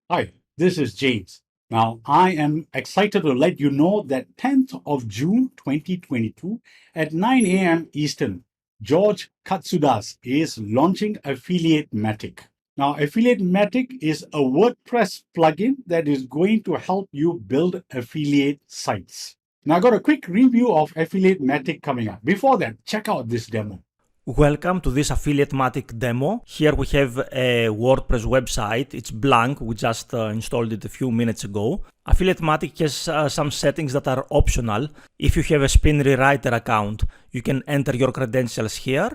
Hi, this is James. Now, I am excited to let you know that 10th of June 2022 at 9 a.m. Eastern, George Katsudas is launching Affiliate Matic. Now, Affiliate Matic is a WordPress plugin that is going to help you build affiliate sites. Now, I got a quick review of Affiliate Matic coming up. Before that, check out this demo. Welcome to this Affiliate-matic demo. Here we have a WordPress website. It's blank. We just installed it a few minutes ago. Affiliate-matic has some settings that are optional. If you have a spin rewriter account, you can enter your credentials here,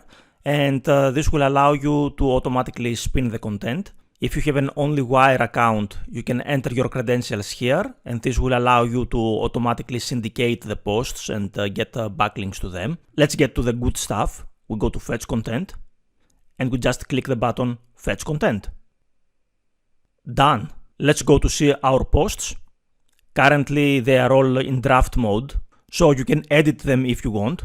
and this will allow you to automatically spin the content. If you have an OnlyWire account, you can enter your credentials here, and this will allow you to automatically syndicate the posts and get backlinks to them. Let's get to the good stuff. We go to Fetch Content, and we just click the button Fetch Content. Done. Let's go to see our posts. Currently they are all in draft mode, so you can edit them if you want.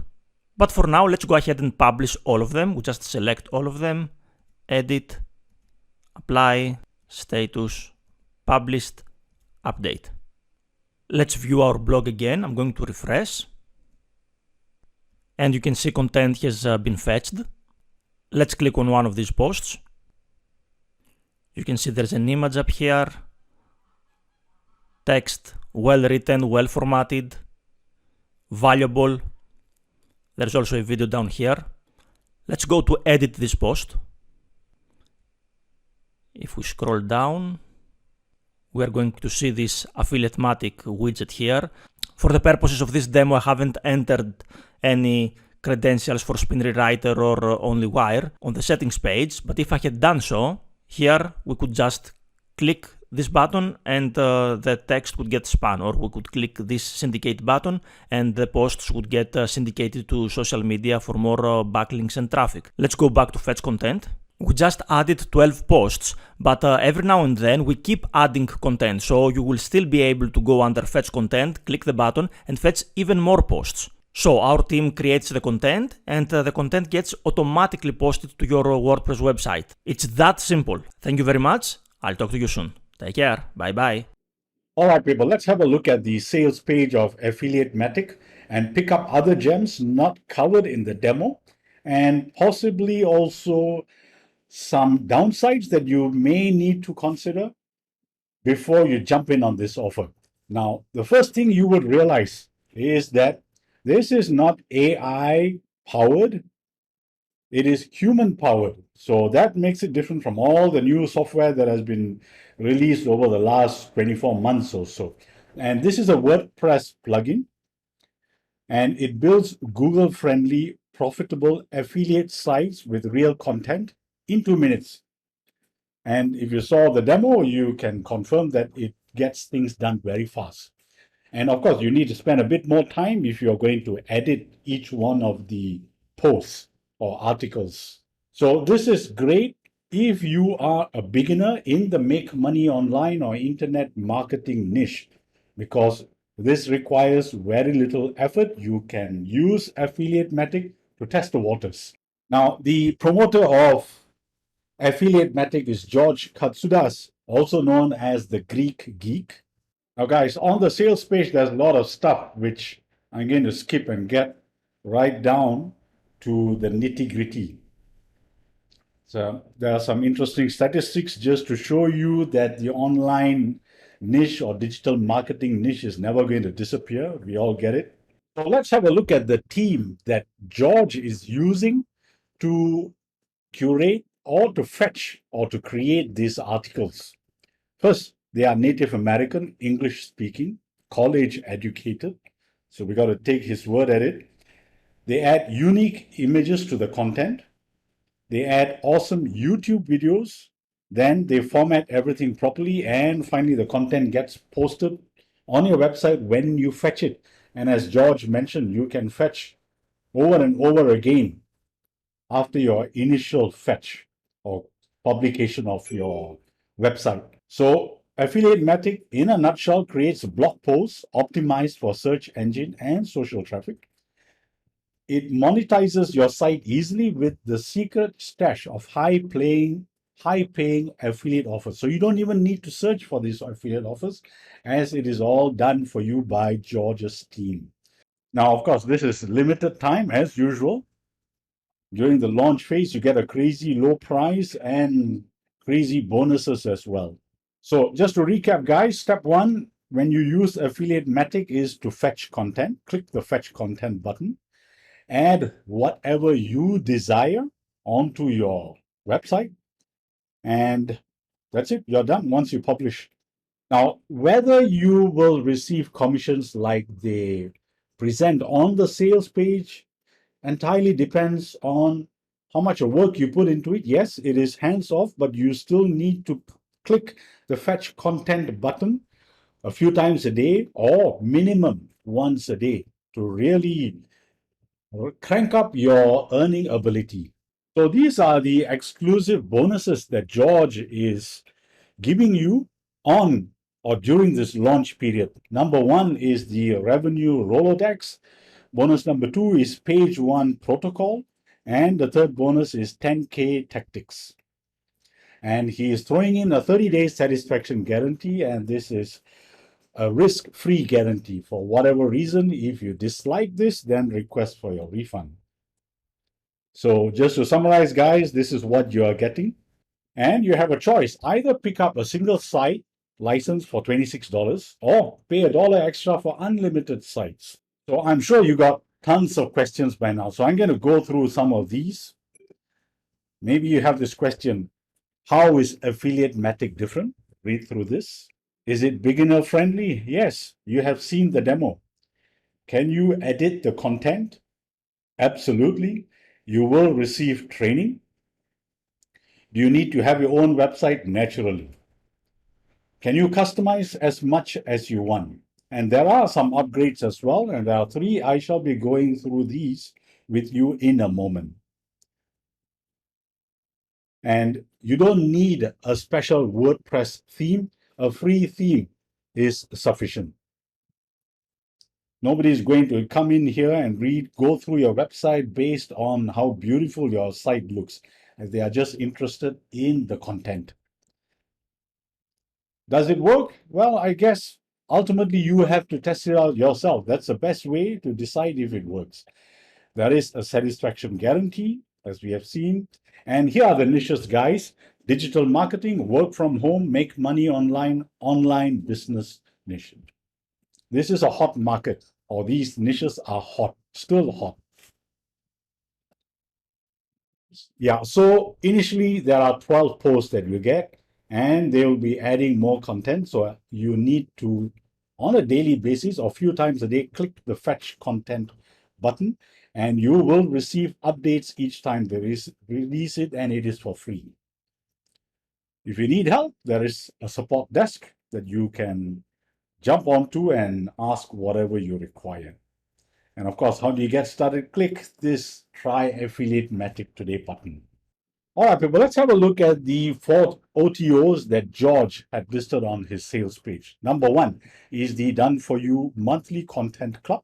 But for now, let's go ahead and publish all of them. We just select all of them, edit, apply, status, published, update. Let's view our blog again. I'm going to refresh. And you can see content has been fetched. Let's click on one of these posts. You can see there's an image up here. Text, well written, well formatted, valuable. There's also a video down here. Let's go to edit this post. If we scroll down, we are going to see this Affiliate-matic widget here. For the purposes of this demo, I haven't entered any credentials for Spin Rewriter or OnlyWire on the settings page, but if I had done so, here we could just click this button and the text would get spun, or we could click this syndicate button and the posts would get syndicated to social media for more backlinks and traffic. Let's go back to Fetch Content. We just added 12 posts, but every now and then we keep adding content, so you will still be able to go under Fetch Content, click the button, and fetch even more posts. So our team creates the content, and the content gets automatically posted to your WordPress website. It's that simple. Thank you very much. I'll talk to you soon. Take care. Bye-bye. All right, people, let's have a look at the sales page of Affiliate Matic and pick up other gems not covered in the demo, and possibly also some downsides that you may need to consider before you jump in on this offer. Now, the first thing you would realize is that this is not AI powered, it is human powered. So that makes it different from all the new software that has been released over the last 24 months or so. And this is a WordPress plugin, and it builds Google friendly, profitable affiliate sites with real content in 2 minutes. And if you saw the demo, you can confirm that it gets things done very fast. And of course, you need to spend a bit more time if you're going to edit each one of the posts or articles. So this is great if you are a beginner in the make money online or internet marketing niche, because this requires very little effort. You can use Affiliate Matic to test the waters. Now, the promoter of Affiliate Matic is George Katsudas, also known as the Greek Geek. Now, guys, on the sales page, there's a lot of stuff which I'm going to skip and get right down to the nitty-gritty. So there are some interesting statistics just to show you that the online niche or digital marketing niche is never going to disappear. We all get it. So let's have a look at the team that George is using to curate or to fetch or to create these articles. First, they are Native American, English speaking, college educated. So we got to take his word at it. They add unique images to the content. They add awesome YouTube videos. Then they format everything properly. And finally, the content gets posted on your website when you fetch it. And as George mentioned, you can fetch over and over again after your initial fetch or publication of your website. So Affiliate Matic, in a nutshell, creates blog posts optimized for search engine and social traffic. It monetizes your site easily with the secret stash of high-paying high paying affiliate offers. So you don't even need to search for these affiliate offers, as it is all done for you by George's team. Now, of course, this is limited time as usual. During the launch phase, you get a crazy low price and crazy bonuses as well. So just to recap, guys, step one, when you use Affiliate Matic, is to fetch content. Click the fetch content button. Add whatever you desire onto your website. And that's it. You're done once you publish. Now, whether you will receive commissions like they present on the sales page entirely depends on how much work you put into it. Yes, it is hands off, but you still need to click the fetch content button a few times a day or minimum once a day to really crank up your earning ability. So these are the exclusive bonuses that George is giving you on or during this launch period. Number one is the revenue Rolodex. Bonus number two is page one protocol. And the third bonus is 10K tactics. And he is throwing in a 30-day satisfaction guarantee. And this is a risk-free guarantee. For whatever reason, if you dislike this, then request for your refund. So just to summarize, guys, this is what you are getting. And you have a choice. Either pick up a single site license for $26 or pay $1 extra for unlimited sites. So I'm sure you got tons of questions by now. So I'm going to go through some of these. Maybe you have this question: how is Affiliate Matic different? Read through this. Is it beginner friendly? Yes, you have seen the demo. Can you edit the content? Absolutely. You will receive training. Do you need to have your own website? Naturally. Can you customize as much as you want? And there are some upgrades as well, and there are three. I shall be going through these with you in a moment. And you don't need a special WordPress theme. A free theme is sufficient. Nobody is going to come in here and go through your website based on how beautiful your site looks. They are just interested in the content. Does it work? Well, I guess ultimately you have to test it out yourself. That's the best way to decide if it works. There is a satisfaction guarantee, as we have seen. And here are the niches, guys. Digital marketing, work from home, make money online, online business niche. This is a hot market, or these niches are hot, still hot. Yeah, so initially there are 12 posts that you get, and they will be adding more content. So you need to, on a daily basis or a few times a day, click the fetch content button, and you will receive updates each time they release it, and it is for free. If you need help, there is a support desk that you can jump onto and ask whatever you require. And of course, how do you get started? Click this Try Affiliate Matic Today button. All right, people, let's have a look at the 4 OTOs that George had listed on his sales page. Number one is the Done For You Monthly Content Club.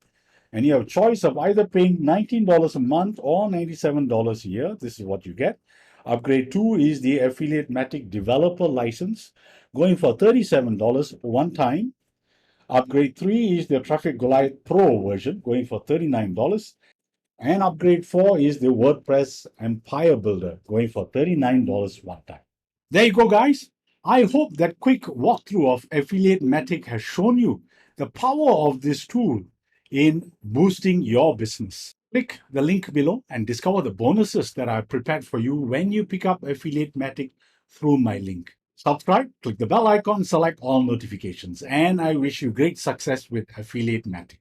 And you have a choice of either paying $19 a month or $97 a year. This is what you get. Upgrade 2 is the Affiliate Matic Developer License, going for $37 one time. Upgrade 3 is the Traffic Goliath Pro version, going for $39. And upgrade 4 is the WordPress Empire Builder, going for $39 one time. There you go, guys. I hope that quick walkthrough of Affiliate Matic has shown you the power of this tool in boosting your business. Click the link below and discover the bonuses that I prepared for you when you pick up Affiliate Matic through my link. Subscribe, click the bell icon, select all notifications, and I wish you great success with Affiliate Matic.